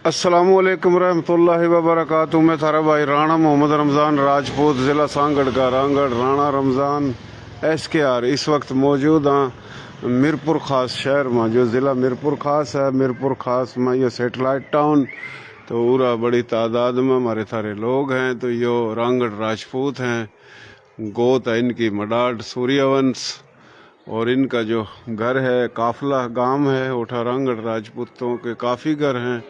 अस्सलामुअलैकुम रहमतुल्लाहि व बरकातुहू। मैं थारा भाई राणा मोहम्मद रमज़ान राजपूत, ज़िला सांगड़ का रांगड़ राणा रमज़ान SKR। इस वक्त मौजूद हाँ मीरपुर खास शहर में, जो ज़िला मीरपुर खास है। मीरपुर खास में ये सेटेलाइट टाउन, तो पूरा बड़ी तादाद में हमारे थारे लोग हैं। तो यो रांगड़ राजपूत हैं, गोत है इनकी मडाड सूर्यवंश, और इनका जो घर है काफला गांव है। उठा रांगड़ राजपूतों के काफ़ी घर हैं,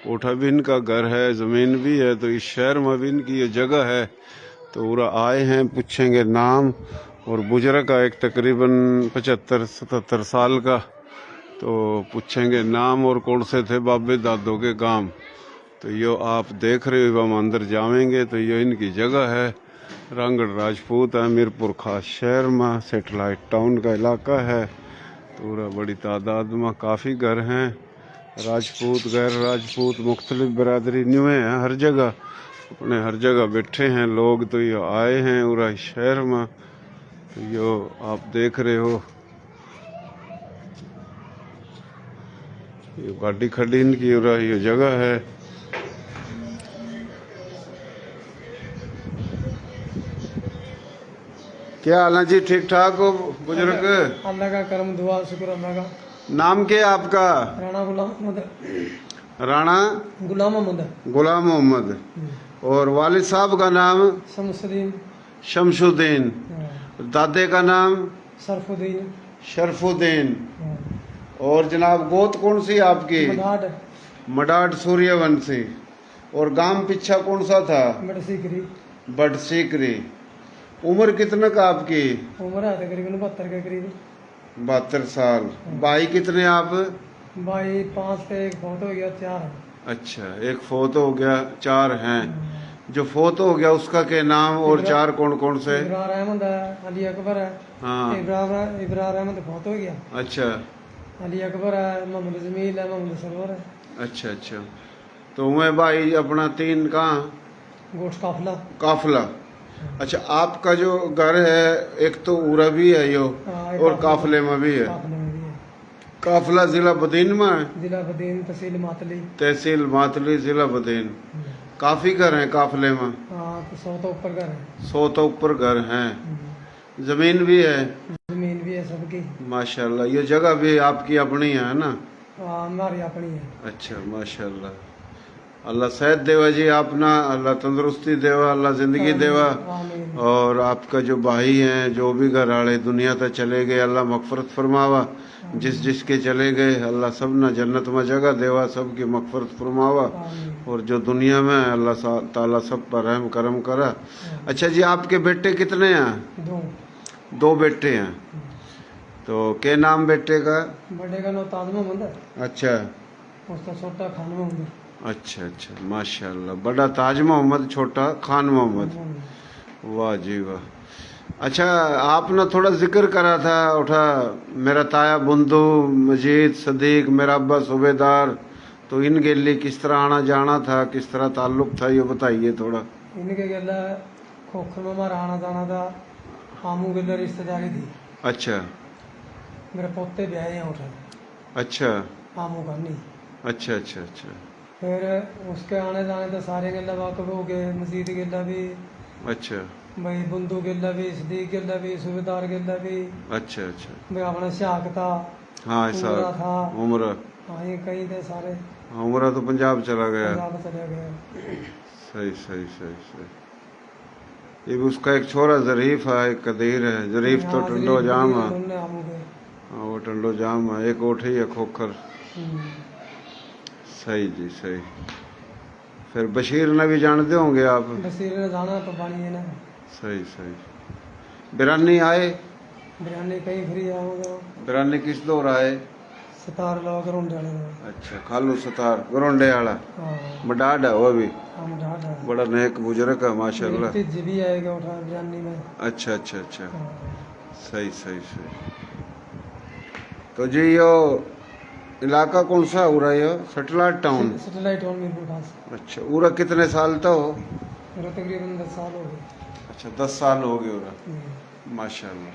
उठा भी इनका घर है, ज़मीन भी है। तो इस शहर में भी इनकी ये जगह है। तो पूरा आए हैं, पूछेंगे नाम। और बुजुर्ग का एक तकरीबन 75-77 साल का, तो पूछेंगे नाम और कौन से थे बाबे दादों के गांव। तो यो आप देख रहे हो, हम अंदर जाएंगे तो ये इनकी जगह है। रांगड़ राजपूत है, मीरपुर खास शहर में सेटेलाइट टाउन का इलाका है। तो पूरा बड़ी तादाद में काफ़ी घर हैं, राजपूत गैर राजपूत मुख्तलिफ बरादरी न्यू हैं। हर जगह अपने हर जगह बैठे हैं लोग। तो ये आए हैं पूरा शहर में। तो यो आप देख रहे हो, ये गाड़ी खड़ी इनकी पूरा ये जगह है। क्या हाल है जी? ठीक ठाक हो बुजुर्ग? अल्लाह का करम दुआ शुक्र अल्लाह का। नाम क्या है आपका? राणा गुलाम मोहम्मद। राणा गुलाम मोहम्मद। गुलाम मोहम्मद। और वालिद साहब का नाम? शमसुद्दीन। शमसुद्दीन। दादे का नाम? शरफुद्दीन। शरफुद्दीन। और जनाब गोत कौन सी आपकी? मडाड। मडाड सूर्यवंशी। और गांव पीछा कौन सा था? बड़सीकरी। बड़सीकरी। उम्र कितने का आपकी? उम्र है तकरीबन 72 के करीब। 72 साल। भाई कितने आप? भाई 5 थे, एक फोट हो गया, 4 है। अच्छा, एक फोत हो गया, 4 हैं। जो फोत हो गया उसका क्या नाम? और 4 कौन कौन से? इब्रार अहमद है, अली अकबर है। हाँ। इब्रार अहमद फोट हो गया। अच्छा। अली अकबर है, मोहम्मद जमील है, मोहम्मद सरवर है। अच्छा अच्छा। तो मैं भाई अपना 3 कहाँ? गोश्त काफला। काफला। अच्छा, आपका जो घर है एक तो उरा भी है यो, और काफले में भी है। काफले में भी है। काफला जिला बदीन में है? जिला बदीन, तहसील मातली। तहसील मातली, जिला बदीन। काफी घर हैं काफले में? हाँ, तो 100 तो ऊपर घर है। 100 तो ऊपर घर हैं। जमीन भी है? जमीन भी है सबकी माशाल्लाह। ये जगह भी आपकी अपनी है ना? हाँ, हमारी अपनी है। अच्छा, माशाल्लाह। अल्लाह सेहत देवा जी आपना, अल्लाह तंदुरुस्ती देवा, अल्लाह जिंदगी देवा। आमीन। और आपका जो भाई हैं, जो भी घर आले दुनिया तक चले गए, अल्लाह मगफरत फरमावा। जिस जिसके चले गए अल्लाह सब ना जन्नत में जगह देवा, सब की मगफरत फरमावा। आमीन। और जो दुनिया में है अल्लाह ताला सब पर रहम करम करा। अच्छा जी, आपके बेटे कितने हैं? 2। 2 बेटे हैं। तो क्या नाम बेटे का? बड़े का नाम ताज मोहम्मद है, अच्छा उसका छोटा खान मोहम्मद। अच्छा अच्छा, माशाल्लाह। बड़ा ताज मोहम्मद, छोटा खान मोहम्मद। वाह जी वाह। अच्छा, आपने थोड़ा जिक्र करा था, उठा मेरा ताया बुंदू मजीद सदीक, मेरा अब्बा सूबेदार। तो इन गेली किस तरह आना जाना था, किस तरह ताल्लुक था, ये बताइए थोड़ा। इनके गला खोखर में हमारा आना जाना था। आमू गला रिश्तेदारी थी। अच्छा मेरे पोते ब्याह हैं उठा। अच्छा आमू का नहीं। अच्छा अच्छा अच्छा फिर उसके आने जाने तो सारे गला वाकफ हो गए। मजीद गला भी, अच्छा भाई बुंदू गला भी, सदीक गला भी, सूबेदार गला भी, अच्छा अच्छा। भाई अपना शाक था। हाँ उमरा साहब, था। उम्र। हाँ, ये कई थे सारे। उम्र तो पंजाब चला गया। पंजाब चले गए। सही सही सही सही। ये भी उसका एक छोरा जरीफ है, एक कदीर है। जरीफ तो हाँ, टंडो जरीफ जाम भी है। दोनों आमू के। हाँ, वो टंडो जाम है। एक ओठी है खोखर। सही जी सही। फिर बशीर ने भी जानते होंगे आप? बशीर ने जाना तो बानी है ना। सही सही। बिरानी आए? बिरयानी कहीं फ्री आओगे। बिरानी किस दौर आए? सतार लोग रोंडे वाले में। अच्छा, खालू सतार गरोंडे वाला हाँ, मडाड है वो भी। हम ढाढा। बड़ा नेक बुजुर्ग है माशाल्लाह। तीज भी आएगा उठा बिरयानी में। अच्छा अच्छा अच्छा। हाँ। सही सही सही। तो जी यो इलाका कौन सा उरा? यो satellite town. Satellite town Mirpur Khas. अच्छा, उरा कितने साल तो? मेरा तकरीबन 10 साल हो गए। अच्छा, 10 साल हो गए उरा। माशाल्लाह।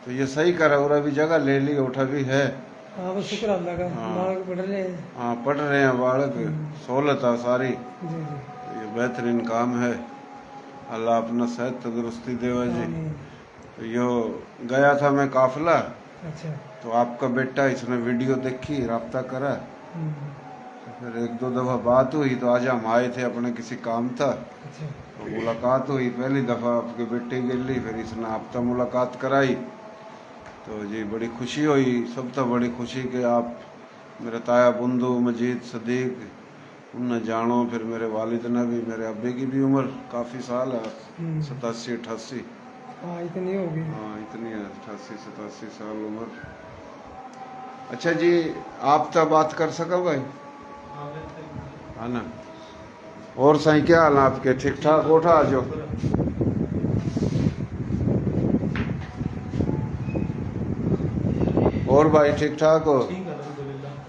तो ये सही करा, उरा भी जगह ले ली, उठा भी है। हाँ बस शुक्र अल्लाह का, हाँ। बालक पढ़ रहे हैं। हाँ पढ़ रहे हैं बालक, सहूलत है सारी, जी जी। ये बेहतरीन काम है। अल्लाह अपना सेहत तंदुरुस्ती देवा जी। आमीन। तो यो गया था मैं काफिला, अच्छा। तो आपका बेटा इसने वीडियो देखी, राब्ता करा, हम्म, तो फिर एक दो दफ़ा बात हुई, तो आज हम आए थे, अपने किसी काम था, अच्छा। तो मुलाकात हुई पहली दफ़ा आपके बेटे के लिए, फिर इसने आपका मुलाकात कराई, तो जी बड़ी खुशी हुई। सब तो बड़ी खुशी कि आप मेरे ताया बंधु मजीद सदीक उन्हें जानो, फिर मेरे वालिद ने भी, मेरे अब्बे की भी उम्र काफ़ी साल है, 87-88। हाँ इतनी होगी। हाँ इतनी है, 88-87 साल उम्र। अच्छा जी, आप तो बात कर सको भाई, है ना? और सही क्या हाल है आपके? ठीक ठाक? उठा आ जाओ। और भाई ठीक ठाक हो?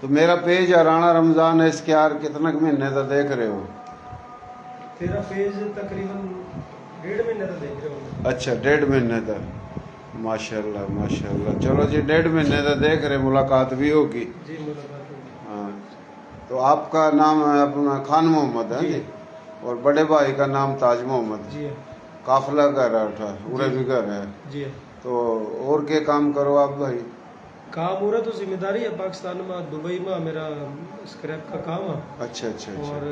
तो मेरा पेज है राणा रमजान SKR, कितने महीने तक देख रहे हो? तेरा पेज तकरीबन 1.5 महीने तक देख रहे हो। अच्छा 1.5 महीने तक, माशाल्लाह माशाल्लाह। चलो जी 1.5 महीने तक देख रहे, मुलाकात भी होगी। जी मुलाकात होगी। हाँ, तो आपका नाम है अपना खान मोहम्मद है जी, और बड़े भाई का नाम ताज मोहम्मद। जी काफिला घर है उठा, उरे भी घर है। जी। तो और क्या काम करो आप भाई? काम हो रहा तो जिम्मेदारी है, पाकिस्तान में दुबई में मेरा स्क्रैप का काम है। अच्छा अच्छा अच्छा और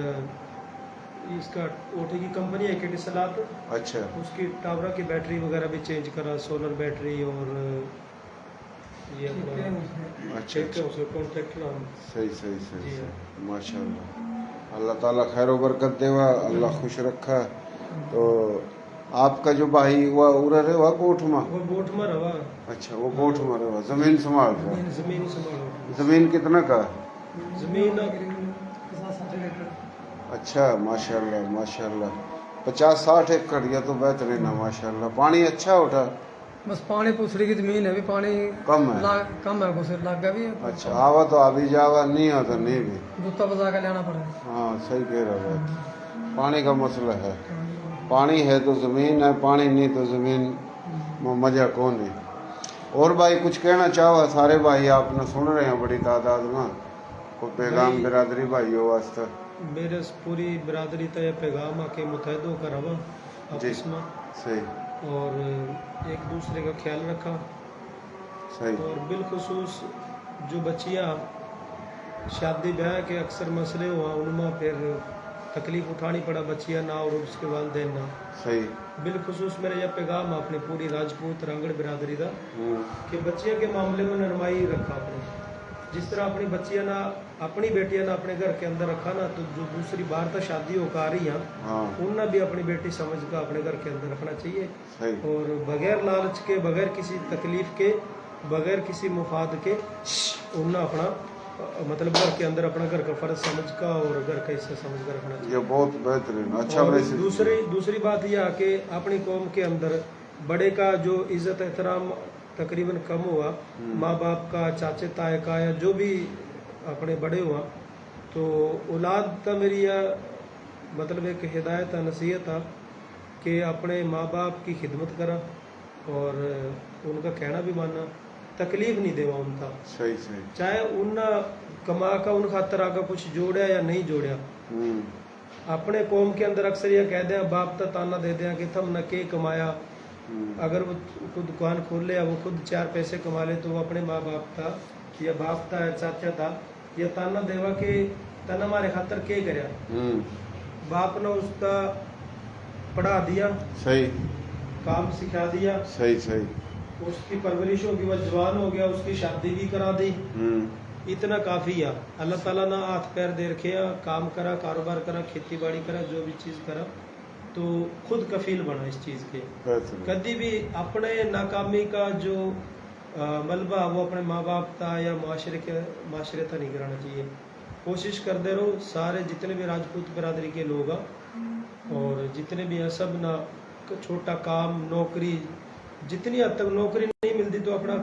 इसका ओटी की कंपनी है केटी सलात, अच्छा उसकी टावरा की बैटरी वगैरह भी चेंज करा, सोलर बैटरी, और ये अपना अच्छा चेक है उसका कॉन्ट्रैक्ट नाम। सही सही सही जी सही, माशाल्लाह। अल्लाह ताला खैर बरकत देवा, अल्लाह खुश रखा। तो आपका जो भाई हुआ उधर है, वह कोठ में? वो बोट में रहा। अच्छा वो कोठ में रहा, जमीन संभाल रहा। जमीन संभालो। जमीन कितना का? जमीन अच्छा माशाल्लाह माशाल्लाह, 50-60 एकड़, या तो बेहतरीन है माशाल्लाह। पानी अच्छा उठा? बस पानी पूछड़ी की जमीन है, भी पानी कम है? कम है, कुछ लागा भी है। अच्छा आवा तो अभी जावा, नहीं हो तो नहीं भी। जूता बजा के लेना पड़ा है। हाँ सही कह रहे हो, पानी का मसला है। पानी है तो ज़मीन है, पानी नहीं तो ज़मीन में मज़ा कौन है। और भाई कुछ कहना चाहो? सारे भाई आपने सुन रहे हैं बड़ी तादाद में, कोई पैगाम बिरादरी भाइयों वास्ते? मेरे पूरी बिरादरी तय पैगाम आके मुतहद होकर रवा आपस में, सही, और एक दूसरे का ख्याल रखा। सही, और बिलखसूस जो बच्चियाँ शादी ब्याह के अक्सर मसले हुआ, उनमें फिर तकलीफ उठानी पड़ा बच्चियाँ ना और उसके वालदेन ना। सही। बिलखसूस मेरा यह पैगाम अपनी पूरी राजपूत रांगड़ बिरादरी का, हम्म, कि बच्चियों के मामले में नरमाई रखा अपने। जिस तरह अपनी बच्चियाँ ना, अपनी बेटियाँ ना अपने घर के अंदर रखा ना, तो जो दूसरी बाहर तक शादी होकर आ रही हैं, हाँ उनने भी अपनी बेटी समझ कर अपने घर के अंदर रखना चाहिए। सही, और बगैर लालच के, बगैर किसी तकलीफ के, बगैर किसी मुफाद के, उनने अपना मतलब घर के अंदर अपना घर का फर्ज समझ का और घर का हिस्सा समझ कर रखना चाहिए। ये बहुत बेहतरीन अच्छा और मैसेज। दूसरी बात यह है कि अपनी कौम के अंदर बड़े का जो इज्जत एहतराम तकरीबन कम हुआ, माँ बाप का, चाचे ताए का, या जो भी अपने बड़े हुआ, तो औलाद का मेरी यह मतलब एक हिदायत है, नसीहत है कि अपने माँ बाप की खिदमत करा और उनका कहना भी मानना, तकलीफ नहीं देवा उनका। सही सही। चाहे उन कमा का उन खातर आकर कुछ जोड़ा या नहीं जोड़ा। अपने कौम के अंदर अक्सर यह कह दें, बाप तो ताना दे दें कि तुम न के कमाया। अगर वो खुद दुकान खोल ले या वो खुद 4 पैसे कमा ले, तो वो अपने माँ बाप था या बाप था या चाचा था, या ताना देवा कि तन हमारे खातर के करया। बाप ने उसका पढ़ा दिया, सही, काम सिखा दिया, सही सही, उसकी परवरिश होगी, वह जवान हो गया, उसकी शादी भी करा दी, इतना काफ़ी है। अल्लाह ताला ना हाथ पैर दे रखे, काम करा, कारोबार करा, खेती बाड़ी करा, जो भी चीज़ करा, तो खुद कफील बना इस चीज़ के। कभी भी अपने नाकामी का जो मलबा वो अपने माँ बाप का या माशरे था नहीं कराना चाहिए। कोशिश करते रहो, सारे जितने भी राजपूत बिरादरी के लोग और जितने भी हैं, सब ना छोटा काम, नौकरी, जितनी हद तक नौकरी नहीं मिलती तो अपना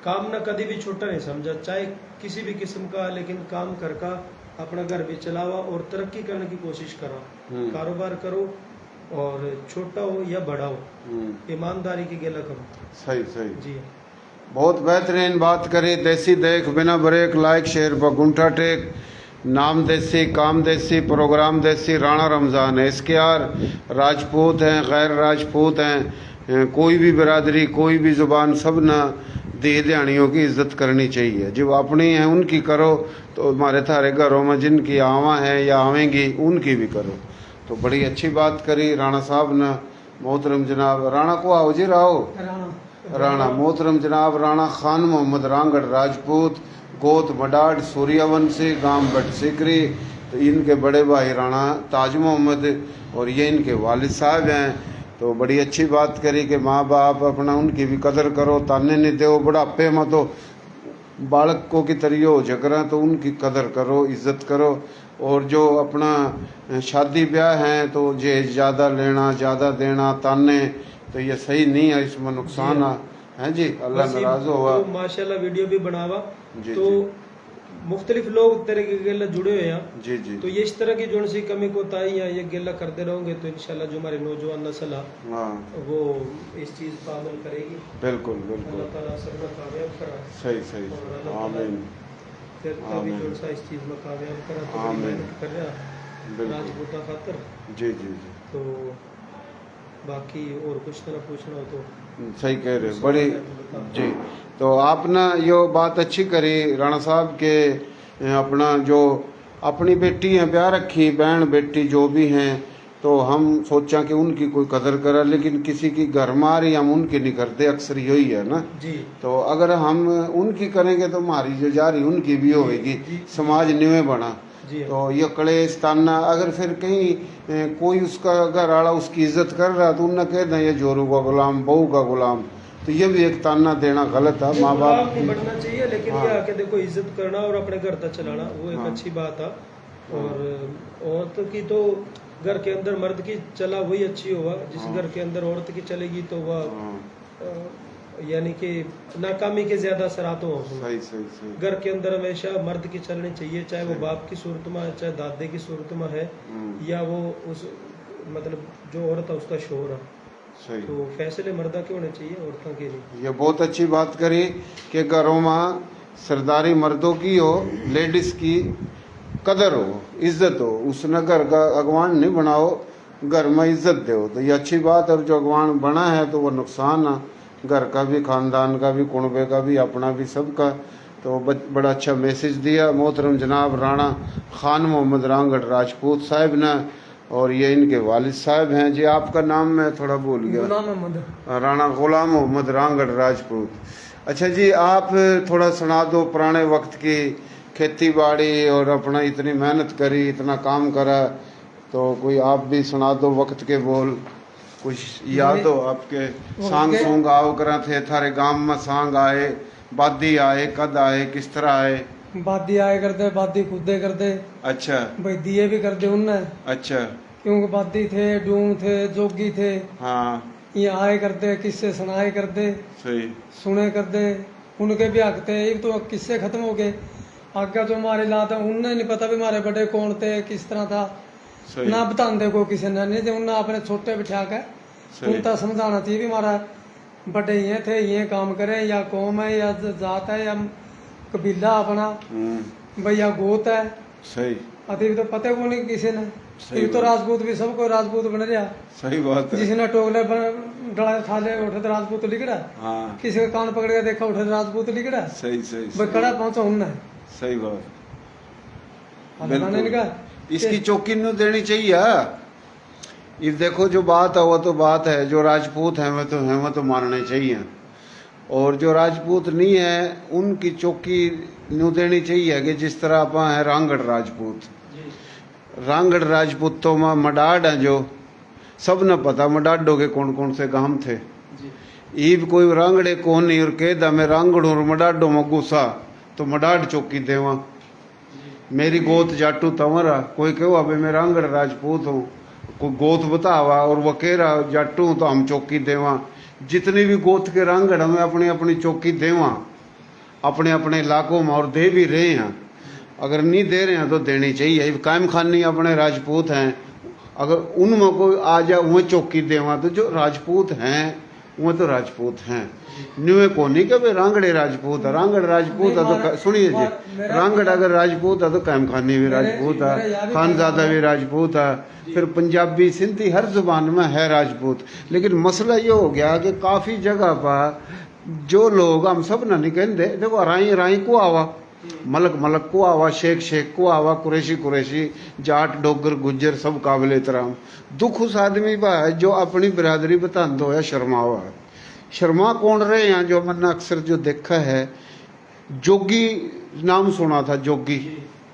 काम ना कभी भी छोटा नहीं समझा, चाहे किसी भी किस्म का, लेकिन काम करके अपना घर भी चलावा और तरक्की करने की कोशिश करो। कारोबार करो, और छोटा हो या बड़ा हो, ईमानदारी की गेला करो। सही सही जी। बहुत बेहतरीन बात करी। देसी देख बिना ब्रेक, लाइक शेयर पर गुंठा टेक, नाम देसी, काम देसी, प्रोग्राम देसी। राणा रमज़ान SKR राजपूत हैं, गैर राजपूत हैं, कोई भी बिरादरी, कोई भी ज़ुबान, सब ना दी ध्यानियों की इज़्ज़त करनी चाहिए। जब अपनी हैं उनकी करो, तो हमारे थारे घरों में जिनकी आवा हैं या आवेंगी उनकी भी करो। तो बड़ी अच्छी बात करी राणा साहब ने। मोहतरम जनाब राणा को आओ जी, राओ राणा मोहतरम जनाब राणा खान मोहम्मद रांगड़ राजपूत, गोत मडाड, सूर्यवंशी, गांव बट सिकरी। तो इनके बड़े भाई राणा ताज मोहम्मद और ये इनके वालिद साहब हैं। तो बड़ी अच्छी बात करी कि माँ बाप अपना उनकी भी कदर करो, ताने नहीं दो। बुढ़ापे में तो बालकों की तरह हो झगड़ा, तो उनकी कदर करो, इज्जत करो। और जो अपना शादी ब्याह हैं तो जे ज़्यादा लेना ज़्यादा देना ताने, तो ये सही नहीं है, इसमें नुकसान है जी। अल्लाह नाराज हुआ। तो माशाल्लाह वीडियो भी बनावा जी, तो मुख्तलिफ लोग तेरे के गेला जुड़े हुए हैं जी जी। तो ये इस तरह की जो सी कमी कोताही या ये गेला करते रहोगे तो इंशाल्लाह जो हमारी नौजवान नस्ल है हाँ वो इस चीज पर अमल करेगी। बिल्कुल अल्लाह बिल्कुल ताला सबको कामयाब करा। सही सही। और अल्लाह ताला आमीन फिर कभी आमीन। जो सा इस चीज में कामयाब करा तो बड़ी आमीन। मेहनत कर रहा बिल्कुल राजपूता खातर। जी जी जी तो बाकी और कुछ तरह पूछना हो तो सही कह रहे हो, बड़ी जी। तो आपने यो बात अच्छी करी राणा साहब के, अपना जो अपनी बेटी हैं ब्याह रखी, बहन बेटी जो भी हैं, तो हम सोचा कि उनकी कोई कदर करा, लेकिन किसी की घर मारी हम उनकी नहीं करते, अक्सर यही है ना जी। तो अगर हम उनकी करेंगे तो हमारी जो जारी उनकी भी होगी, समाज निवे बना। जी तो ये कलेश ताना, अगर फिर कहीं कोई उसका घर आड़ा उसकी इज्जत कर रहा तो उन्हें कह दें ये जोरू का गुलाम, बहू का गुलाम, तो ये भी एक ताना देना गलत है। माँ बाप नहीं बढ़ना चाहिए, लेकिन हाँ। ये आके देखो इज्जत करना और अपने घर तक चलाना वो एक हाँ। अच्छी बात है। और औरत की तो घर के अंदर मर्द की चला वही अच्छी होगा, जिस हाँ। घर के अंदर औरत की चलेगी तो वह हाँ, यानी कि नाकामी के ज्यादा असरात हो उसमें। सही सही सही। घर के अंदर हमेशा मर्द की चलनी चाहिए, चाहे वो बाप की सूरत में है, चाहे दादे की सूरत में है, या वो उस मतलब जो औरत है उसका शोहर है। सही। तो फैसले मर्दा के होने चाहिए, औरतों के नहीं। ये बहुत अच्छी बात करी कि घरों में सरदारी मर्दों की हो, लेडीज की कदर हो, इज्जत हो, उसने घर का अगवान नहीं बनाओ, घर में इज्जत दो। तो ये अच्छी बात है। जो अगवान बना है तो वो नुकसान है, घर का भी, खानदान का भी, कुनबे का भी, अपना भी, सबका। तो बड़ा अच्छा मैसेज दिया मोहतरम जनाब राणा खान मोहम्मद रांगड़ राजपूत साहब ने, और ये इनके वालिद साहब हैं जी। आपका नाम मैं थोड़ा भूल गया। गुलाम अहमद। राणा गुलाम मोहम्मद रांगड़ राजपूत। अच्छा जी, आप थोड़ा सुना दो पुराने वक्त की खेती बाड़ी, और अपना इतनी मेहनत करी, इतना काम करा, तो कोई आप भी सुना दो वक्त के बोल, कुछ याद हो आपके। सांग सूंग आओ करा थे थारे गांव में, सांग आए, बादी आए, कद आए, किस तरह आए? बादी आए करते, बादी खुदे करते, अच्छा भाई दिए भी करते उनने, अच्छा। क्योंकि बादी थे, डूंग थे, जोगी थे, हाँ ये आए करते, किस्से सुनाए करते, सही। सुने करते, उनके भी हक थे। एक तो किस्से खत्म हो गए, आगे जो हमारे लात है उन्हें नहीं पता भी हमारे बड़े कौन थे, किस तरह था, सही ना बताते को किसी ने नहीं थे। उन्हें अपने छोटे बिठा के सही। उनका समझाना चाहिए भी हमारा बड़े ये थे, ये काम करे, या कौम है, या जात है, या कबीला अपना, भैया गोत है, सही अति तो पता को नहीं किसी ने। सही एक तो बात। राजपूत भी सबको राजपूत बन रहा, सही बात है। जिसने टोकले डला थाले उठे तो राजपूत लिख रहा, हाँ किसी का कान पकड़ के देखा उठे तो राजपूत लिख रहा, सही सही भाई कड़ा पहुंचा उनने। सही बात। अल्लाह ने कहा इसकी चौकी नु देनी चाहिए। ये देखो जो बात है वो तो बात है, जो राजपूत हैं वो तो मानने चाहिए, और जो राजपूत नहीं है उनकी चौकी नु देनी चाहिए कि जिस तरह आप है रांगड़ राजपूत। रांगड़ राजपूतों में मडाड है, जो सब ने पता मडाडो के कौन कौन से गांव थे। ईब कोई रांगड़े कौन नहीं और कह मैं रांगड़ और मडाडो में गुस्सा तो मडाड चौकी देवा, मेरी गोत जाटू तंवरा, कोई कहो अबे मैं रांगड़ राजपूत हूँ, कोई गोत बतावा और वो कह रहा जाटू तो हम चौकी देवा। जितनी भी गोत के रांगड़ हमें अपनी अपनी चौकी देवा अपने अपने इलाकों में, और दे भी रहे हैं। अगर नहीं दे रहे हैं तो देनी चाहिए। कायम खानी अपने राजपूत हैं, अगर उनमें कोई आ जाए उन्हें चौकी देवा, तो जो राजपूत हैं वो तो राजपूत हैं। न्यूए को नहीं कि भाई रांगड़े राजपूत है, रांगड़ राजपूत है तो सुनिए जी, रांगड़ अगर राजपूत है तो कैम खानी भी राजपूत है, खानजादा भी राजपूत है, फिर पंजाबी सिंधी हर जुबान में है राजपूत। लेकिन मसला ये हो गया कि काफी जगह पर जो लोग हम सब ना नहीं कहते, देखो राई राई को आवा, मलक मलक को आवा, शेख शेख को आवा, कुरैशी कुरैशी, जाट डोगर गुज्जर सब काबिल एहतराम। दुख उस आदमी बा है जो अपनी बिरादरी बतांद हो या शर्मावा है। शर्मा कौन रहे यहाँ, जो मैंने अक्सर जो देखा है, जोगी नाम सुना था, जोगी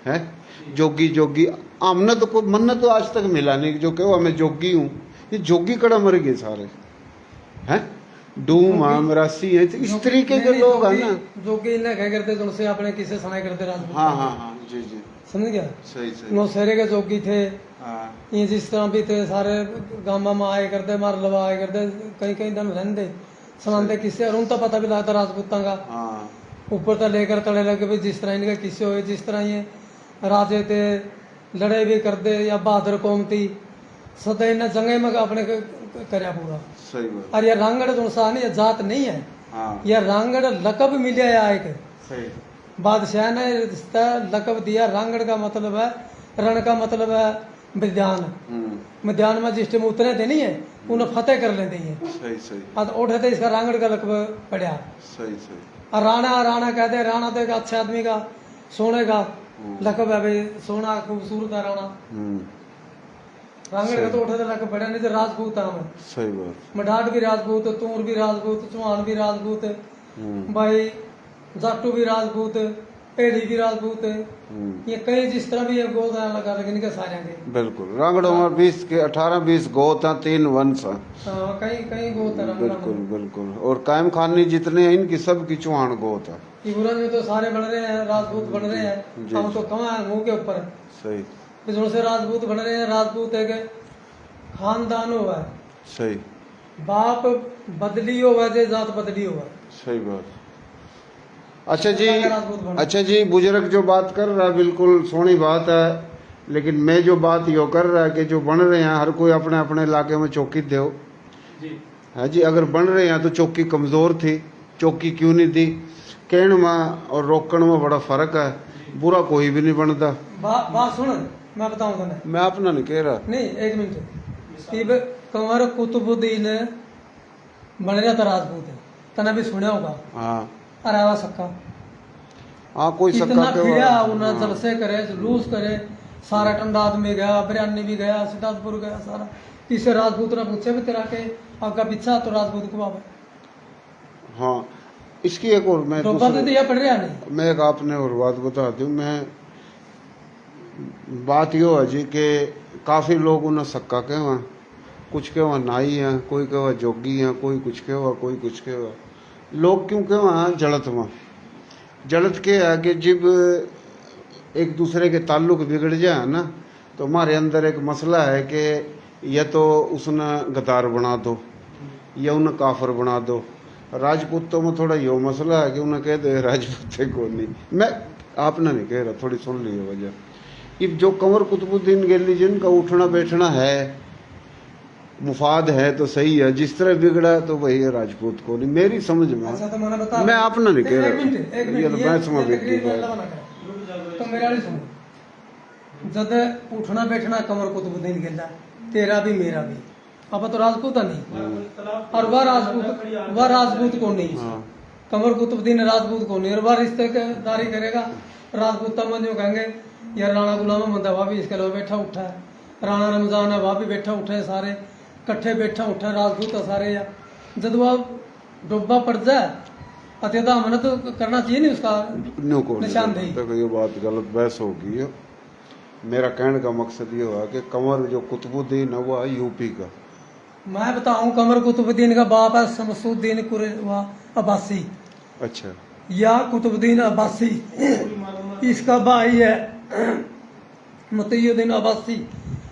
है, जोगी जोगी। हमने तो कोई मन्नत तो आज तक मिला नहीं जो कहो मैं जोगी हूँ। ये जोगी कड़ा मर गए सारे हैं, डूम मरासी है, तो इस तरीके के लोग हैं ना। जोगी इन्हें क्या करते थे, उनसे अपने किस्से सुनाया करते राजपूत। हाँ हाँ हाँ जी जी, समझ गया। सही सही। नौशहरे के जोगी थे, हाँ ये जिस तरह भी थे सारे गांव में आए करते, मार लवा आए करते, कई कई दिन रहते सुनाते किस्से, और उनका पता भी लगता राजपूतों का। हाँ ऊपर तक लेकर तले लगे भी जिस तरह इनके किस्से हुए, जिस तरह ये राजे थे, लड़ाई भी करते, या बहादुर कौम थी, सदा इन्हें जंगे में अपने करया पूरा। सही बात। और ये रांगड़ तो इंसान ये जात नहीं है, हाँ ये रांगड़ लकब मिला है एक। सही। बादशाह ने रिश्ता लकब दिया, रांगड़ का मतलब है, रण का मतलब है मैदान। मैदान में जिस टाइम उतरे थे नहीं है, उन्हें फतेह कर लेते हैं। सही सही। अब उठे थे, इसका रांगड़ का लकब पड़ा। सही सही। और राणा राणा कहते हैं, राणा तो एक अच्छे आदमी का सोने का लकब है भाई, सोना खूबसूरत है राणा। रांगड़ का तो उठे थे लकब पड़ा, नहीं तो राजपूत है हमें। सही बात। मडाट भी राजपूत, तूर भी राजपूत, चौहान भी राजपूत, भाई जाटू भी राजपूत, पेढ़ी भी राजपूत, ये कई जिस तरह भी ये गोद लगा रखे इनके सारे के। बिल्कुल, रांगड़ों में 20 के 18-20 गोत हैं, 3 वंश हैं। कई कई गोत है रांगड़ा बिल्कुल में। बिल्कुल। और कायम खानी जितने हैं इनकी सब की चौहान गोत है। इबुरन में तो सारे बन रहे हैं, राजपूत बन रहे हैं, जी। हम तो कहाँ है मुंह के ऊपर। सही इसमें से राजपूत बन रहे हैं, राजपूत है कि खानदान हुआ है, सही। बाप बदली हुआ है, जात बदली हुआ है। सही बात। अच्छा जी, राजपूत बन। अच्छा जी, बुजुर्ग जो बात कर रहा है बिल्कुल सोनी बात है, लेकिन मैं जो बात यो कर रहा है कि जो बन रहे हैं हर कोई अपने अपने इलाके में चौकी दो है जी। अगर बन रहे हैं तो चौकी कमजोर थी, चौकी क्यों नहीं दी, कहने में और रोकण में बड़ा फर्क है। बुरा कोई भी नहीं बनता। बात सुन, मैं बताऊं तुम्हें। मैं अपना नहीं कह रहा। नहीं, एक मिनट। इब कंवर कुतुबुद्दीन बन रहा था राजपूत है, तने भी सुना होगा। हाँ अरावा सक्का, हाँ, कोई इतना सक्का के फिरा, बाद- उन्हें हाँ। जलसे करे, जुलूस करे, सारा टंडात में गया, बिरयानी भी गया, सिद्धार्थपुर गया, सारा। इसे राजपूत ने पूछे भी तेरा के आपका पीछा, तो राजपूत को बाबा हाँ, इसकी एक और मैं तो बंद दिया पड़ रहा नहीं। मैं एक आपने और बात बता दूं। मैं बात यो है जी कि काफ़ी लोग उन्हें सक्का के हुआ, कुछ के हुआ नाई हैं, कोई के हुआ जोगी हैं, कोई कुछ के हुआ, कोई कुछ के हुआ। लोग क्यों के हुआ जलत में, जलत के है कि जब एक दूसरे के ताल्लुक बिगड़ जाए ना, तो हमारे अंदर एक मसला है कि या तो उसने गद्दार बना दो या उन्हें काफर बना दो। राजपूतों में थोड़ा यो मसला है कि उन्हें कह दे राजपूत को नहीं। मैं आपने नहीं कह रहा, थोड़ी सुन ली वजह। अब जो कंवर कुतुबुद्दीन गैली जिनका उठना बैठना है, मुफाद है तो सही है, जिस तरह बिगड़ा तो वही है, राजपूत को नहीं, मेरी समझ में। अच्छा, तो मैंने बता, मैं अपना नहीं कह एक मिनट, रहा, एक ये मिनट, तो ये बहस में बिक तकरीर गई अल्लाह बात। बना करे। तो मेरा नहीं सुनो, जब उठना बैठना कंवर कुतुबुद्दीन गैला, तेरा भी मेरा भी, अब तो राजपूत नहीं, और वह राजपूत को नहीं, हाँ कंवर कुतुबुद्दीन राजपूत को नहीं, और वह रिश्तेदारी करेगा राजपूत में। जो कहेंगे यार राणा गुलाम बंदा, वह भी इसके अलावा बैठा उठा है, राणा रमजान है, वह भी बैठा उठा है, सारे कट्ठे बैठा उठा है, राजपूत है सारे। या जब वह डुब्बा पड़ जाए अत्यधा हमने तो करना चाहिए नहीं उसका न्यू को निशानदेही। देखो ये बात गलत बहस होगी है। मेरा कहने का मकसद ये हुआ कि कंवर जो कुतुबुद्दीन है वो है यूपी का। मैं बताऊं, कंवर कुतुबुद्दीन का बाप है शमसुद्दीन अब्बासी, अच्छा या कुतुबुद्दीन अब्बासी। इसका भाई है मतीउद्दीन अब्बासी,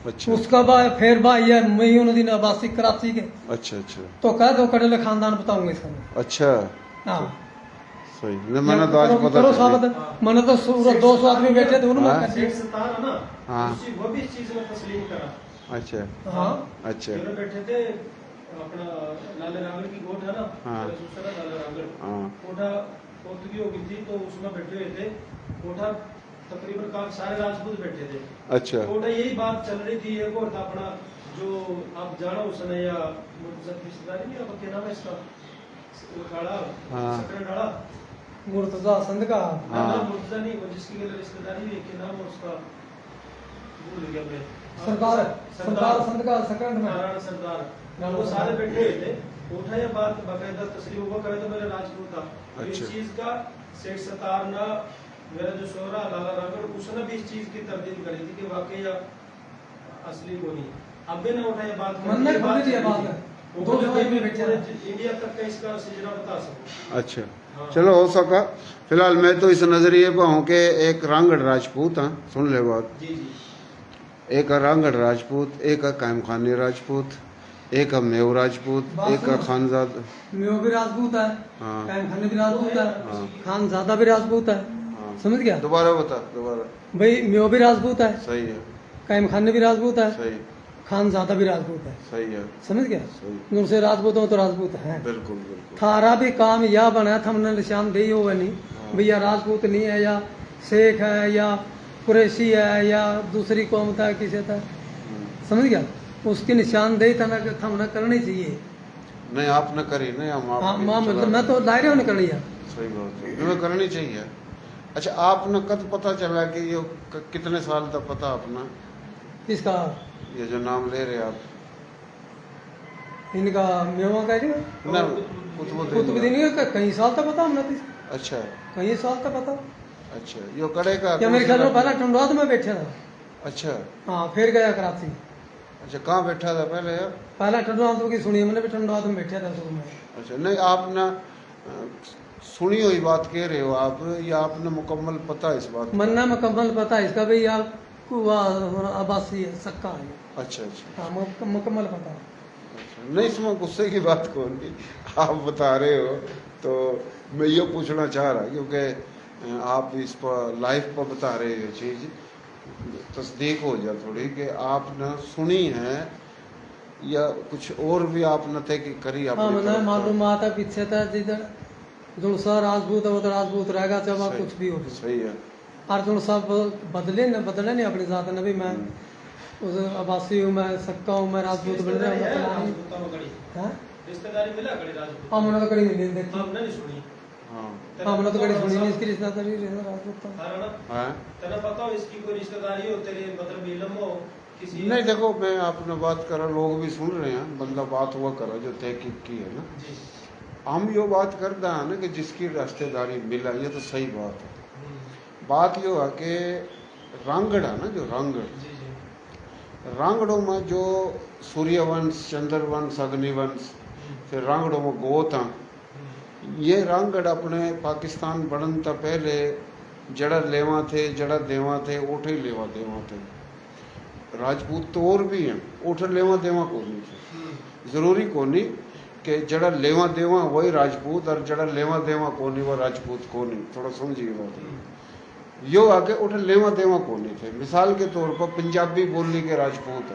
अच्छा उसका भाई फिर भाई है मईनुद्दीन अब्बासी कराची के। अच्छा अच्छा तो कह दो कड़े खानदान बताऊंगा इसका मैं। अच्छा हाँ, सही नहीं, मैंने तो आज पता करो चली। साबित। मैंने तो 200 आदमी बैठे थे उनमें हाँ। कर दिया। सतार है ना, हाँ वो भी इस चीज में तस्लीम करा। अच्छा हाँ, अच्छा जो बैठे थे अपना लाला रांगड़ की कोट है ना, हाँ। दूसरा लाला रांगड़ हाँ कोठा पोर्तुगी हो गई थी, तो उसमें बैठे हुए थे। कोठा तकरीबन काफी सारे राजपूत बैठे थे। अच्छा कोठा यही बात चल रही थी, एक और था अपना जो आप जाना उसने या रिश्तेदारी नहीं, अब क्या नाम है इसका, खाड़ा हाँ। सकरा डाड़ा, मुर्तजा संध का हाँ। मुर्तजा नहीं, वो जिसकी रिश्तेदारी है, क्या नाम है उसका, भूल गया मैं। सरदार सरदार संध का सेकंड में नारायण सरदार, नारायण वो सारे सरदार। बैठे हुए थे। उठा ये बात बाकायदा तस्लीम हुआ करे तो मेरा राजपूत था। अच्छा। इस चीज का सेठ सतारना, मेरा जो शोहरा लाला रागड़, उसने भी इस चीज की तरदीद करी थी कि वाकई असली को नहीं। अब भी ने उठा ये बात करी, मन्नत ये बोली थी ये बात चली है। थी। दो वो बोले जगह कि में बैठे पूरे हैं। इंडिया तक का इसका सिलसिला बता सकूं। अच्छा हाँ। चलो हो सका। फिलहाल मैं तो इस नजरिए पर हूँ कि एक रांगड़ राजपूत हाँ, सुन ले बात। जी जी एक है रांगड़ राजपूत, एक है कायम खानी राजपूत, एक है मेव राजपूत, एक है खानजाद। मेव भी राजपूत है, हाँ। कायम खान भी राजपूत है, हाँ। खान ज्यादा भी राजपूत है। हाँ। समझ गया दोबारा बता दोबारा। भाई, मेव भी राजपूत है, सही है कायम खान भी राजपूत है, सही खान ज्यादा भी राजपूत है। सही है समझ गया, सही दूसरे राजपूत हो तो राजपूत है। बिल्कुल बिल्कुल। थारा भी काम या बना था, हमने निशान दे होगा नहीं हाँ। भैया राजपूत नहीं है या शेख है या कुरैशी है या दूसरी कौम था किसी था। समझ गया, उसकी निशानदेही था ना कि हमने करनी चाहिए। नहीं आपने करी नहीं हम हाँ आपकी मां चला- मैं तो दायरे में करनी है। सही बात है, नहीं करनी चाहिए। अच्छा आपने कब पता चला कि ये कितने साल तक पता अपना इसका ये जो नाम ले रहे आप इनका मेवा का है ना कुतुबुद्दीन का कई साल तक पता हमने तो इसका। अच्छा कई साल तक पता अच्छा यो कड़े का क्या मेरे ख्याल में पहला टंडवाद में बैठा था। अच्छा हाँ फिर गया कराची। अच्छा कहाँ बैठा था पहले यार? पहला टंडवाद की सुनी हमने भी टंडवाद में बैठा था शुरू में। अच्छा नहीं आपने सुनी हुई बात कह रहे हो आप या आपने मुकम्मल पता इस बात का? मन्ना मुकम्मल पता है इसका भाई आपको आबासी है सक्का है। अच्छा अच्छा हाँ मुकम्मल पता है। अच्छा। नहीं इसमें गुस्से की बात कौन नहीं, आप बता रहे हो तो मैं ये पूछना चाह रहा क्योंकि आप इस पर लाइव पर बता रहे हो चीज़, तस्दीक हो जाए थोड़ी कि आपने सुनी है या कुछ और भी आपने तय की करी हाँ अपनी मैंने तरफ मालूम आता पीछे था जिधर जो सा राजपूत है वो तो राजपूत रहेगा चाहे वहाँ सही- कुछ भी हो। सही है और जो सब बदले नहीं अपनी जात ने भी मैं उस आबासी हूँ, मैं सक्का हूँ, मैं राजपूत बन रहा हूँ रिश्तेदारी है मतलब नहीं। राजपूतों में कड़ी। हाँ? रिश्तेदारी मिला कड़ी राजपूत। हाँ मैंने तो कड़ी नहीं देखी। हमने नहीं सुनी। हाँ हाँ मैंने तो कड़ी सुनी नहीं इसकी रिश्तेदारी राजपूत था। थारा ना हाँ तेरा पता हो इसकी कोई रिश्तेदारी हो तेरे मतलब इलम हो किसी। नहीं देखो मैं आपने बात करा लोग भी सुन रहे हैं बंदा बात हुआ करा जो तहकीक की है ना, जी हम यो बात करते हैं ना कि जिसकी रिश्तेदारी मिला ये तो सही बात है। बात यो है कि रांगड़ है ना जो रांगड़, जी जी रांगड़ों में जो सूर्यवंश चंद्रवंश अग्निवंश फिर रांगड़ों में गोत हैं, ये रांगड़ अपने पाकिस्तान बढ़न तो पहले जड़ा लेवा थे जड़ा देवा थे ओठे लेवा देवा थे। राजपूत तो और भी हैं ओठे लेवा देवा को नहीं थे, जरूरी को नहीं कि जड़ा लेवा देवा वही राजपूत और जड़ा लेवा देवा को नहीं वो राजपूत को नहीं, थोड़ा समझिए बात। यो आके उठे लेवा देवा को नहीं थे। मिसाल के तौर पर पंजाबी बोली के राजपूत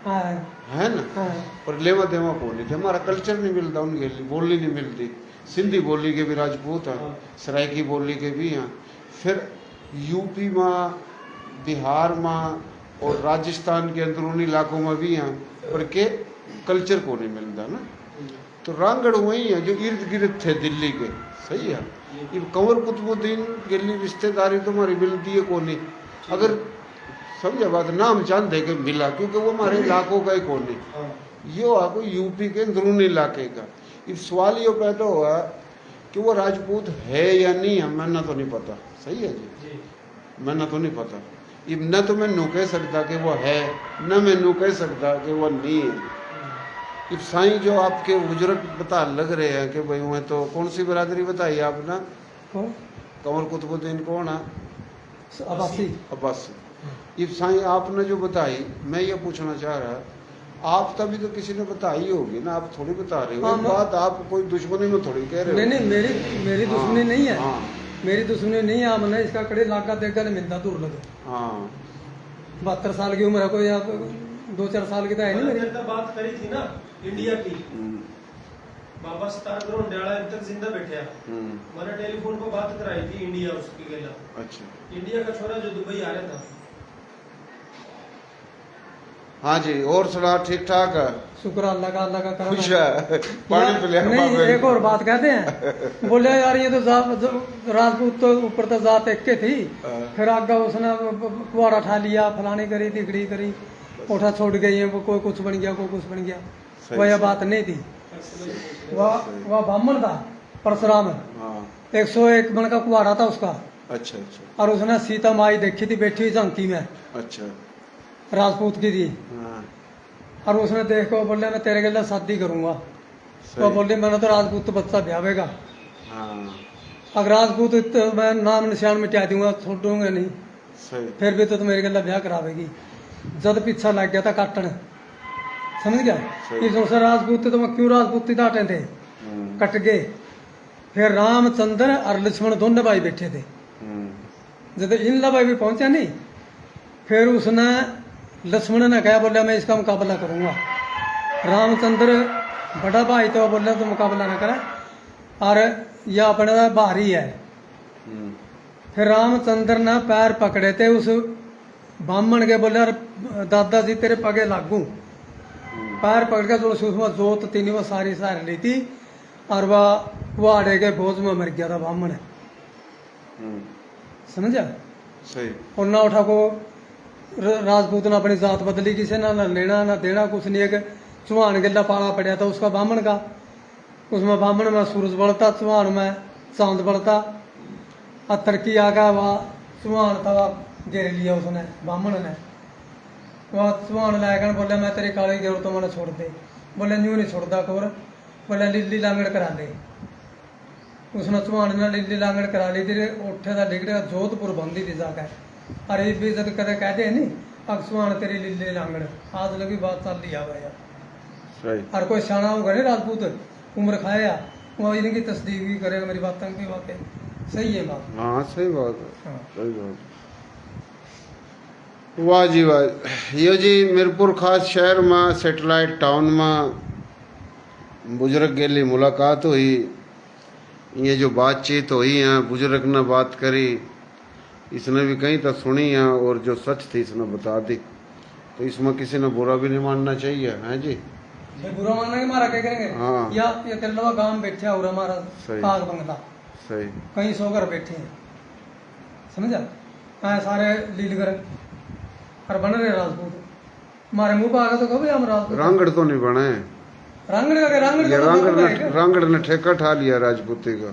हाँ है ना, हाँ पर लेवा देवा को नहीं थे, हमारा कल्चर नहीं मिलता उनके लिए, बोली नहीं मिलती। सिंधी बोली के भी राजपूत हैं, सराइकी बोली के भी हैं, फिर यूपी में बिहार में और राजस्थान के अंदरूनी इलाकों में भी हैं, पर के कल्चर को नहीं मिलता ना। तो रांगड़ वही है जो इर्द गिर्द थे दिल्ली के, सही है। ये कंवर कुतुबुद्दीन के लिए रिश्तेदारी तुम्हारी मिलती है को नहीं, अगर समझे बात नाम चांद के मिला क्योंकि वो हमारे इलाकों का ही को नहीं, ये आपको यूपी के अंदरूनी इलाके का। इस सवाल ये पैदा हुआ कि वो राजपूत है या नहीं है, मैंने तो नहीं पता, सही है जी, मैंने तो नहीं पता। ये न तो मैं नू कह सकता कि वो है, न मैं नू कह सकता कि वो नहीं है। इब साईं जो आपके उजरत बता लग रहे हैं कि भाई वह तो कौन सी बिरादरी बताई आपने? कौन? कंवर कुतुबुद्दीन कौन है? अब्बासी। अब्बासी। इब साईं आपने जो बताई, मैं ये पूछना चाह रहा, आप तभी तो किसी ने बताई होगी ना, आप थोड़ी बता रहे हो। हाँ, एक बात आप कोई दुश्मनी में थोड़ी कह रहे हो। नहीं नहीं मेरी हाँ, दुश्मनी नहीं है, हाँ, मेरी दुश्मनी नहीं है। मैंने इसका कड़े लागा देखकर मिलता दूर लगे। हाँ 72 साल की उम्र है, कोई आप 2-4 साल की तो है नहीं मैंने मेरी। तेरे से बात करी थी ना इंडिया की, बाबा सतार ग्रोंडाला अब तक जिंदा बैठे हैं। मैंने टेलीफोन पर बात कराई थी इंडिया उसकी गेला, अच्छा इंडिया का छोरा जो दुबई आ रहा था। हाँ जी, और सुना ठीक ठाक है? शुक्र अल्लाह का करम खुश है। है? पानी पी लिया नहीं, बाबे ने? एक और बात कहते हैं, बोले यार ये तो राजपूत तो ऊपर तो जात एक के थी, फिर आगे उसने कुआरा ठा लिया, फलानी करी तिगड़ी करी, कोठा छोड़ गई है, वो कोई कुछ बन गया, कोई कुछ बन गया। सही, वह यह सही। बात नहीं थी। वह ब्राह्मण था परशुराम, हाँ 101 मन का कुआरा था उसका, अच्छा अच्छा और उसने सीता माई देखी थी बैठी हुई झांकी में, अच्छा राजपूत की थी। हाँ और उसने देख को बोले मैं तेरे गले शादी करूंगा। तो सही बोले मैंने तो राजपूत बच्चा ब्यावेगा, हाँ अगर राजपूत तो मैं नाम निशान मिटा दूंगा, छोड़ूंगा नहीं, सही फिर भी तो मेरे गला ब्याह करावेगी। जद पीछा लग गया था काटन, समझ गया। सही। इस से राजपूत तो मैं क्यों राजपूती डांटे थे, कट गए। फिर रामचंद्र और लक्ष्मण दोनों भाई बैठे थे। जब इन भाई भी पहुंचा नहीं, फिर उसने लक्ष्मण ने कहा बोला मैं इसका मुकाबला करूंगा। रामचंद्र बड़ा भाई तो बोला तो मुकाबला ना करे, और यह अपने बाहरी है। फिर रामचंद्र ने पैर पकड़े थे उस ब्राह्मण के, बोले दादाजी तेरे पगे लागू। पैर पकड़ के जो उसमें जोत तीन वो सारी सार ली थी, और वह कुआड़े के बोझ में मर गया था ब्राह्मण, समझा। सही और ना उठा को राजपूत ने अपनी जात बदली, किसी ना लेना ना देना कुछ नहीं। एक चौहान गिल्ला पाला पड़ा था उसका ब्राह्मण का, उसमें ब्राह्मण में सूरज बढ़ता, चौहान में चांद बढ़ता। और तरकी आ गया, वह चौहान था वह घेर लिया उसने ब्राह्मण ने। वह चौहान लाकर बोले मैं तेरी काली घेर तो मैंने छोड़ दे। बोले न्यू नहीं छोड़ता कोर, बोले लिल्ली लांगड़ करा दे। उसने चौहान ने लिल्ली लांगड़ करा ली थी, उठे था डिगड़े जोधपुर बंदी थी जाकर। अरे भी जब कदे कहते हैं नहीं अब चौहान तेरी लिल्ली लांगड़, आज लगी बात चल रही है भैया। सही और कोई शाना होगा नहीं राजपूत उम्र खाया, वो इनकी तस्दीक भी करेगा मेरी बात की बातें सही है बात। हाँ सही बात है, हाँ। सही बात। वाह जी वाह। यो जी मीरपुर खास शहर में सेटेलाइट टाउन में बुजुर्ग गेली मुलाकात हुई, ये जो बातचीत हुई है बुजुर्ग ने बात करी, इसने भी कहीं तक सुनी है और जो सच थी इसने बता दी। तो इसमें किसी ने बुरा भी नहीं मानना चाहिए, है जी। ये बुरा मानना कि मारा क्या करेंगे। हाँ। या ये कल्लवा गांव बैठे और हमारा सही। पाग बंगला सही कहीं सोकर बैठे हैं, समझा। सारे लीलगर और बन रहे राजपूत, हमारे मुंह पर आ गए तो कभी हम राजपूत रांगड़ तो नहीं बने, रांगड़ का रांगड़ ये का रांगड़ ने ठेका ठा लिया राजपूती का।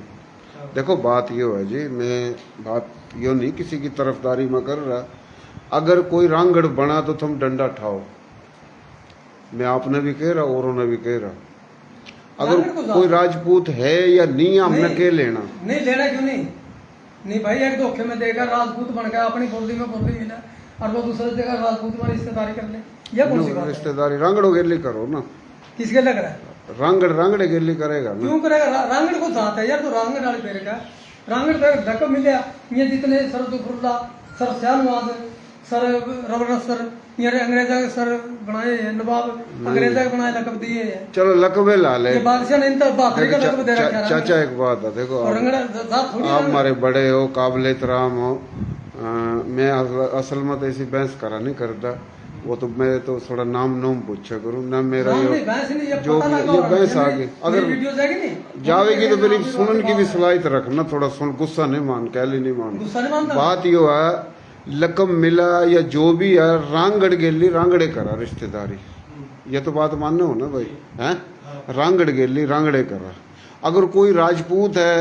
देखो बात ये है जी, मैं बात यो नहीं किसी की तरफदारी में कर रहा। अगर कोई रांगड़ बना तो तुम डंडा ठाओ, मैं आपने भी कह रहा औरों ने भी कह रहा। रांगड़ को अगर कोई राजपूत है या नहीं हमने नहीं। के लेना। नहीं लेना क्यों नहीं, नहीं भाई एक धोखे में देगा राजपूत बन गया, अपनी बोली में बोली मिला और वो दूसरे जगह राजपूत में रिश्तेदारी कर ले, यह कौन सी बात है। रिश्तेदारी रांगड़ो गेली करो ना, किसके लग रहा है, रांगड़ गेली करेगा ना। क्यों करेगा। रांगड़ को जात है यार, तो रांगड़ वाले पेड़ का रांगड़ पे धक्का मिले। ये जितने सर दुफरुल्ला सर श्यामवाद सर रवरस सर ये अंग्रेजा के सर बनाए हैं, नवाब अंग्रेजा के बनाए लकब दिए हैं। चलो लकबे ला ले। ये बादशाह ने इन तक बहादुरी का लकब दे रखा है। चाचा एक बात है, देखो और रंगड़ा जात थोड़ी आप रांगड़। हमारे बड़े हो, काबिल एहतराम हो। मैं असल में तो ऐसी बहस करा नहीं करता, वो तो मैं तो थोड़ा नाम नूम पूछा करूँ ना। मेरा नाम यो नहीं, बहस नहीं, ये जो पता भी- लगा ये होगा। बहस आ मेरी- गई, मेरी अगर वीडियो जाएगी नहीं जावेगी तो मेरी आप भी सुनने की भी बात- सलाहियत रखना, थोड़ा सुन, गुस्सा नहीं मान, कहली नहीं मान। गुस्सा नहीं मानता। बात यो है लकब मिला या जो भी है, रांगड़ गेली रांगड़े करा रिश्तेदारी, ये तो बात मानने हो ना भाई, हैं। रांगड़ गेली रांगड़े करा। अगर कोई राजपूत है,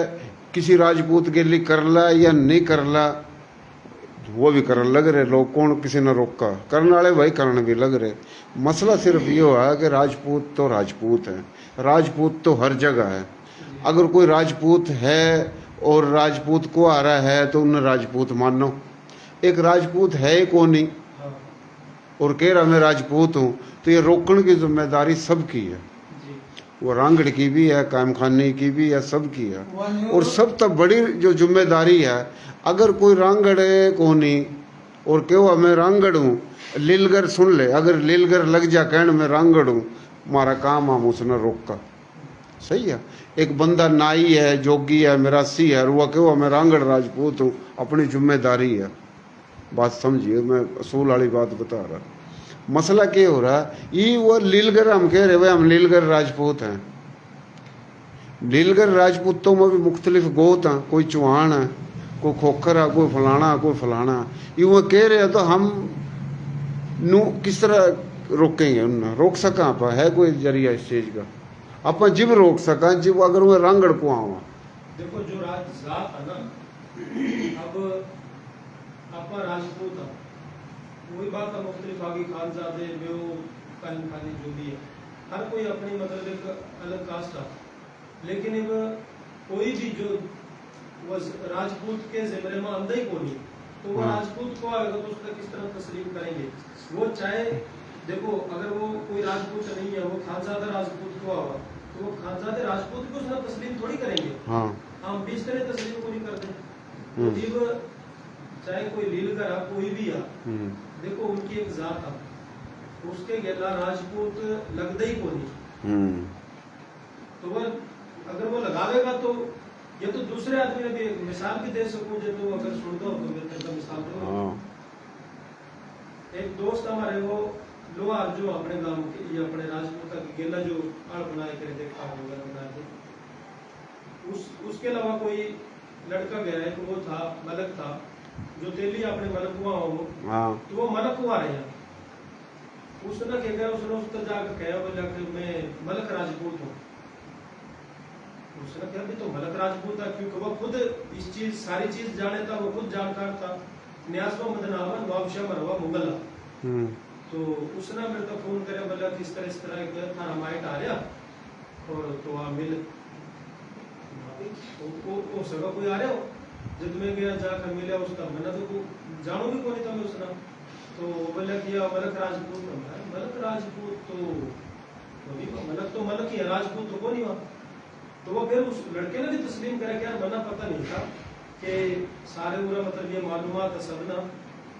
किसी राजपूत गेली करला या नहीं करला, वो भी करने लग रहे लोग, कौन किसी ने रोका, करने वाले भाई करने भी लग रहे। मसला सिर्फ ये है कि राजपूत तो राजपूत है, राजपूत तो हर जगह है। अगर कोई राजपूत है और राजपूत को आ रहा है तो उन्हें राजपूत मानो। एक राजपूत है कौन नहीं और कह रहा मैं राजपूत हूँ, तो ये रोकने की जिम्मेदारी सबकी है, वो रांगड़ की भी है, कायम खाने की भी है, सबकी है। और सब तक बड़ी जो जिम्मेदारी है, अगर कोई रांगड़ को नहीं और क्यों मैं रांगड़ हूँ, लीलगर सुन ले, अगर लीलगर लग जा कहने मैं रांगड़ हूँ, मारा काम हम उसने रोका। सही है। एक बंदा नाई है, जोगी है, मिरासी है, और वह क्यों मैं रांगड़ राजपूत हूँ, अपनी जिम्मेदारी है। बात समझिए, मैं असूल वाली बात बता रहा। मसला क्या हो रहा है, ये वो लीलगर हम कह रहे भाई हम लीलगर राजपूत हैं। लीलगर राजपूतों में भी मुख्तलिफ गोत हैं, कोई चौहान है, कोई खोखर है, कोई फलाना है, कोई फलाना है। ये वो कह रहे हैं तो हम नू किस तरह रोकेंगे, उन्हें रोक सका आप है कोई जरिया इस चीज का? आप जिब रोक सका जिब अगर वो रांगड़ को आवा। देखो जो राज जात है ना, अब आपा राजपूत है, वही बात है, मुख्तलिफ आगे खानजादे बेओ काली खाली जो भी है, हर कोई अपनी मतलब एक अलग कास्ट है। लेकिन अब कोई भी जो वो राजपूत के जिम्मे में आंदा ही को नहीं, तो वो राजपूत को आएगा तो उसका किस तरह तस्लीम करेंगे? वो चाहे देखो अगर वो कोई राजपूत नहीं है, वो खानजादा राजपूत को आवा, तो वो खानजादे राजपूत को उसने तस्लीम थोड़ी करेंगे। हाँ हम बीस तरह तस्लीम को नहीं करते। तो जब चाहे कोई लीलगर है, कोई भी है, देखो उनकी एक जात है, उसके गेला राजपूत लगता ही को नहीं। तो वो अगर वो लगावेगा तो ये तो दूसरे आदमी ने भी एक मिसाल भी दे सकूं, जो तो अगर सुन दो तो मेरे को मिसाल दो। एक दोस्त हमारे वो लोहार जो अपने गांव के ये अपने राजपूत का गेला जो आड़ बनाए कर देखा होगा बनाए थे, उसके अलावा कोई लड़का गया है, तो वो था मलक था, जो तेली अपने मलक हुआ हो, तो वो मलक हुआ रहे। उसने क्या कहा, उसने उस तक जाकर कहा बोला कि मैं मलक राजपूत हूँ। उसने कहा भी तो मलक राजपूत था, क्योंकि वो खुद इस चीज सारी चीज जाने था, वो खुद जानकार था। न्यासवा मदनावन वाबशा मरवा मुगल। तो उसने मेरे को फोन करे, बोला कि इस तरह एक था रामायण आ रहा, और तो आ मिल वो सगा कोई आ रहा हो, जब मैं गया जाकर मिला उसका, मैंने तो जानो भी कौन था मैं उसना। तो बोला कि मलक राजपूत है। मलक राजपूत तो नहीं, मलक तो मलक ही है, राजपूत तो कौन ही हुआ। तो वो फिर उस लड़के ने भी तस्लीम करा कि यार मना पता नहीं था कि सारे पूरा मतलब ये मालूमात है सब ना।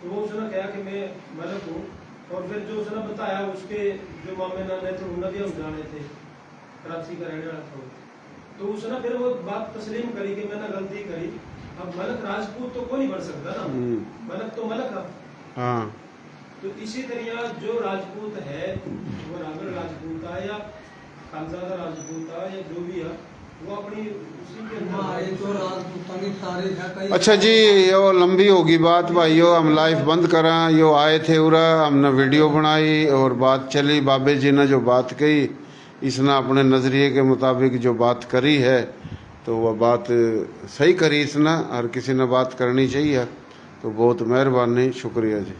तो वो उसने कहा कि मैं मलक हूँ, और फिर जो उसने बताया उसके जो मामे नाने थे उन्हें भी हम जाने थे, कराची का रहने वाला था। तो उसने फिर वो बात तस्लीम करी कि मैंने गलती करी। अब मलक राजपूत तो कोई नहीं बन सकता ना, मलक तो मलक है। हाँ। तो इसी तरह जो राजपूत है वो रागड़ राजपूत है या खानजादा राजपूत है या जो भी है, वो अपनी उसी के अंदर तो राजपूतां की तारीख है कई। अच्छा जी, यो लंबी होगी बात भाइयों, हम लाइव बंद करा। यो आए थे उरा, हमने वीडियो बनाई और बात चली। बाबे जी ने जो बात कही, इसने अपने नज़रिए के मुताबिक जो बात करी है, तो वह बात सही करी इसने, हर किसी ने बात करनी चाहिए। तो बहुत मेहरबानी, शुक्रिया जी।